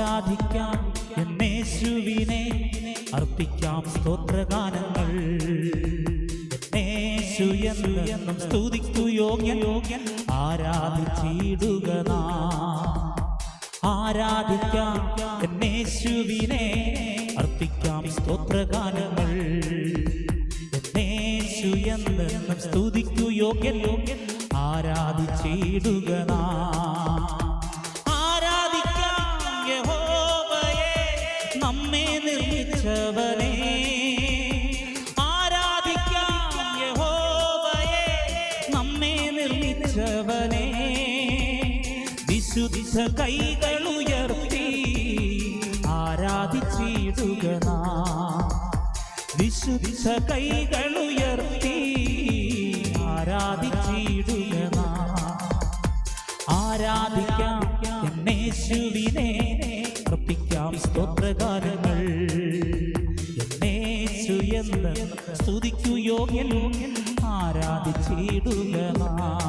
ആരാധിക്കാം എന്നേശുവിനെ, അർപ്പിക്കാം സ്തോത്രഗാനങ്ങൾ. യേശു എന്നും സ്തുതിക്കു യോഗ്യൻ, ആരാധിച്ചിടുക നാം. ആരാധിക്കാം എന്നേശുവിനെ, അർപ്പിക്കാം സ്തോത്രഗാനങ്ങൾ. യേശു എന്നും സ്തുതിക്കു യോഗ്യൻ, ആരാധിച്ചിടുക നാം. ആരാധിക്കാം യഹോവയെ, നമ്മെ നിർമ്മിച്ചവനെ. ആരാധിക്കാം യഹോവയെ, നമ്മെ നിർമ്മിച്ചവനെ. വിശുദ്ധ കൈകളുയർത്തി ആരാധിച്ചിടുക നാം. വിശുദ്ധ കൈകളുയർത്തി ആരാധിച്ചിടുക നാം. ആരാധിക്കാം എന്നേശുവിനെ, അർപ്പിക്കാം സ്തോത്രഗാനങ്ങൾ. എന്നേശു എന്ന് സ്തുതിക്കു യോഗ്യൻ, ആരാധിച്ചിടുക നാം.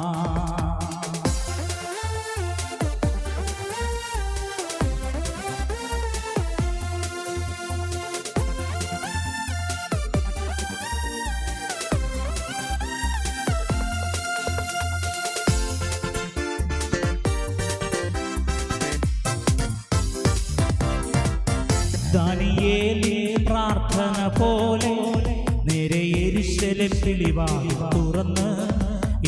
ദാനിയേലിൻ പ്രാർത്ഥന പോലെ നേരെ യെരൂശലേം കിളിവാതിൽ തുറന്ന്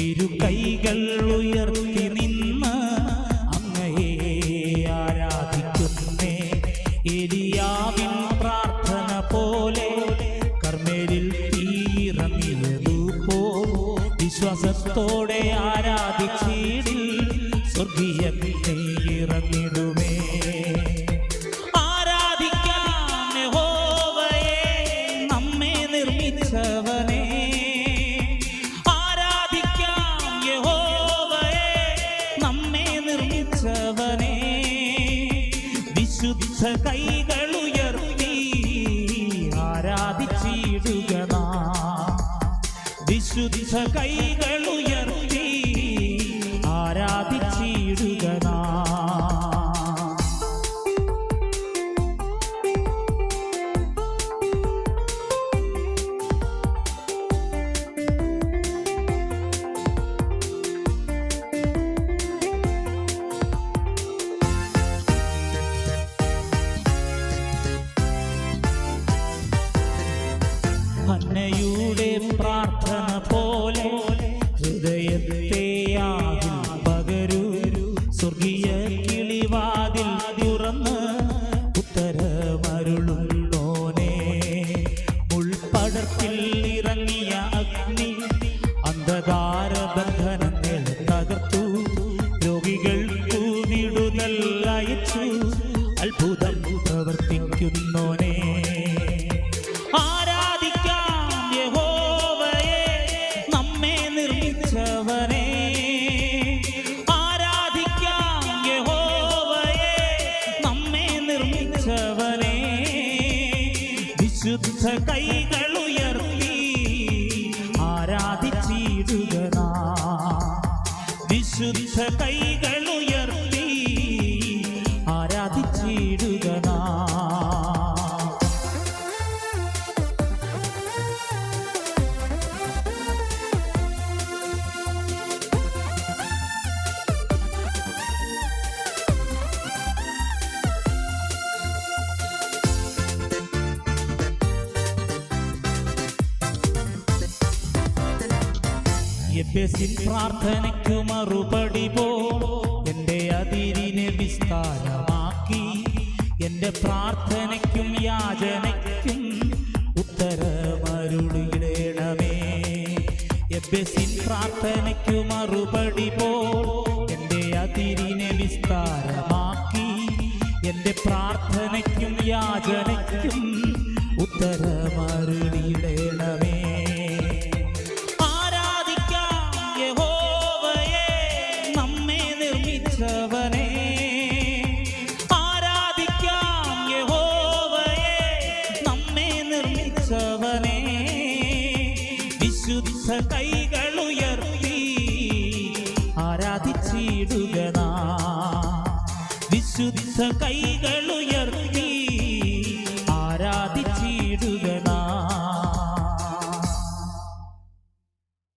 ഇരു കൈകൾ ഉയർത്തി നിന്ന് അങ്ങയെ ആരാധിക്കുന്നേ. എലിയാവിൻ പ്രാർത്ഥന പോലെ കർമ്മേലിൽ തീയിറങ്ങിയതുപോ വിശ്വാസത്തോടെ ആരാധിച്ചിടിൽ സ്വർഗീയ ഇറങ്ങിടുമേ. ആരാധിക്കാം യഹോവയെ, നമ്മെ നിർമ്മിച്ചവനെ. വിശുദ്ധ കൈകളുയർത്തി ആരാധിച്ചിടുക നാം. വിശുദ്ധ കൈകളുയർത്തി ആരാധിച്ചിടുക നാം. ഹന്നയുടെ പ്രാർത്ഥന പോലെ ഹൃദയത്തെ ആവിൽ പകരൂ. സ്വർഗീയ കിളിവാതിൽ തുറന്ന് ഉത്തരമരുളുന്നോനെ. ഉൾപ്പടർത്തിൽ ഇറങ്ങിയ അഗ്നി അന്ധകാര ബന്ധനങ്ങൾ തകർത്തു. രോഗികൾക്കു വിടുതൽ അയച്ചു. അത്ഭുതം പ്രവർത്തിക്കുന്നോനെ. വിശുദ്ധ കൈകളുയർത്തി ആരാധിച്ചിടുക നാം. വിശുദ്ധ കൈകളുയർത്തി ആരാധിച്ചിടുക നാം. എബേസിൻ പ്രാർത്ഥനയ്ക്കു മറുപടി പോ എൻ്റെ അതിരിനെ വിസ്താരമാക്കി. എൻ്റെ പ്രാർത്ഥനയ്ക്കും യാചനയ്ക്കും ഉത്തരമരുളിയിടണമേ. എബേസിൻ പ്രാർത്ഥനയ്ക്കു മറുപടി പോ എൻ്റെ അതിരിനെ വിസ്താരമാക്കി. എൻ്റെ പ്രാർത്ഥനയ്ക്കും യാചനയ്ക്കും ഉത്തരമരുളിയിടണമേ. ആരാധിക്കാം യഹോവയെ, നമ്മെ നിർമ്മിച്ചവനെ. വിശുദ്ധ കൈകളുയർത്തി ആരാധിച്ചിടുക നാം. വിശുദ്ധ കൈകളുയർത്തി